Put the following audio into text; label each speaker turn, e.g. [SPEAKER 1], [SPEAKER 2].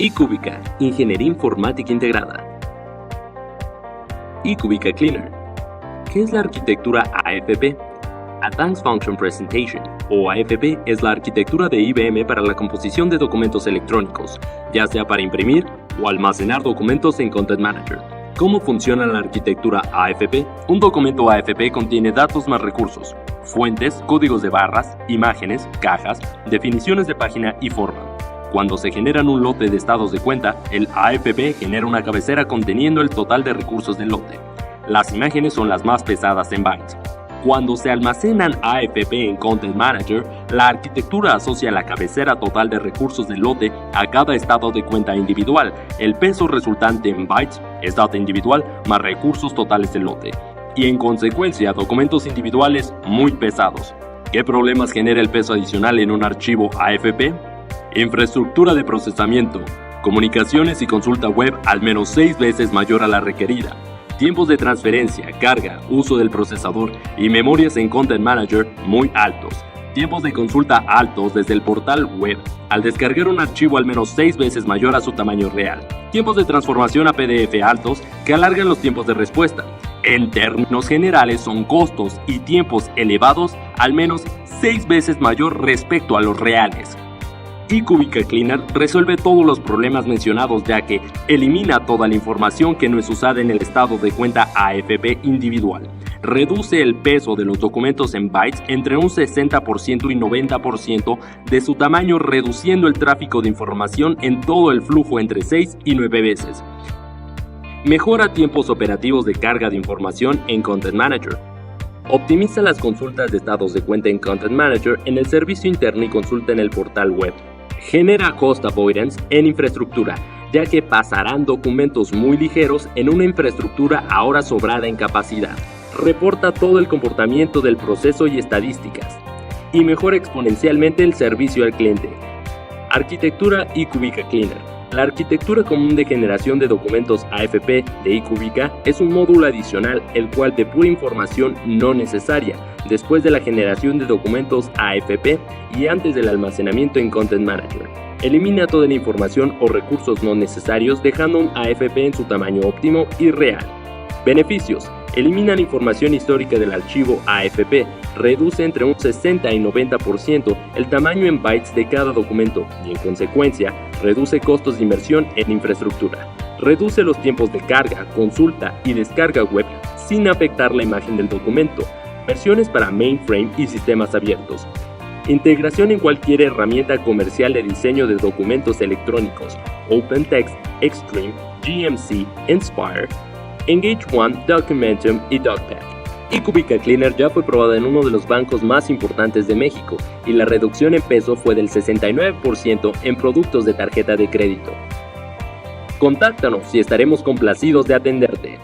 [SPEAKER 1] iCubica, Ingeniería Informática Integrada. iCubica Cleaner. ¿Qué es la arquitectura AFP? Advanced Function Presentation, o AFP, es la arquitectura de IBM para la composición de documentos electrónicos, ya sea para imprimir o almacenar documentos en Content Manager. ¿Cómo funciona la arquitectura AFP? Un documento AFP contiene datos más recursos, fuentes, códigos de barras, imágenes, cajas, definiciones de página y forma. Cuando se generan un lote de estados de cuenta, el AFP genera una cabecera conteniendo el total de recursos del lote. Las imágenes son las más pesadas en bytes. Cuando se almacenan AFP en Content Manager, la arquitectura asocia la cabecera total de recursos del lote a cada estado de cuenta individual. El peso resultante en bytes es data individual más recursos totales del lote, y en consecuencia documentos individuales muy pesados. ¿Qué problemas genera el peso adicional en un archivo AFP? Infraestructura de procesamiento, comunicaciones y consulta web al menos 6 veces mayor a la requerida. Tiempos de transferencia, carga, uso del procesador y memorias en Content Manager muy altos. Tiempos de consulta altos desde el portal web al descargar un archivo al menos 6 veces mayor a su tamaño real. Tiempos de transformación a PDF altos que alargan los tiempos de respuesta. En términos generales son costos y tiempos elevados al menos 6 veces mayor respecto a los reales. iCubica Cleaner resuelve todos los problemas mencionados, ya que elimina toda la información que no es usada en el estado de cuenta AFP individual. Reduce el peso de los documentos en bytes entre un 60% y 90% de su tamaño, reduciendo el tráfico de información en todo el flujo entre 6 y 9 veces. Mejora tiempos operativos de carga de información en Content Manager. Optimiza las consultas de estados de cuenta en Content Manager en el servicio interno y consulta en el portal web. Genera cost avoidance en infraestructura, ya que pasarán documentos muy ligeros en una infraestructura ahora sobrada en capacidad. Reporta todo el comportamiento del proceso y estadísticas, y mejora exponencialmente el servicio al cliente. Arquitectura iCubica Cleaner. La arquitectura común de generación de documentos AFP de iCubica es un módulo adicional el cual depura información no necesaria después de la generación de documentos AFP y antes del almacenamiento en Content Manager. Elimina toda la información o recursos no necesarios, dejando un AFP en su tamaño óptimo y real. Beneficios: eliminan información histórica del archivo AFP, reduce entre un 60 y 90% el tamaño en bytes de cada documento y en consecuencia reduce costos de inversión en infraestructura. Reduce los tiempos de carga, consulta y descarga web sin afectar la imagen del documento. Versiones para mainframe y sistemas abiertos. Integración en cualquier herramienta comercial de diseño de documentos electrónicos: OpenText, Extreme, GMC, Inspire, Engage One, Documentum y DocPack. iCubica Cleaner ya fue probada en uno de los bancos más importantes de México y la reducción en peso fue del 69% en productos de tarjeta de crédito. Contáctanos y estaremos complacidos de atenderte.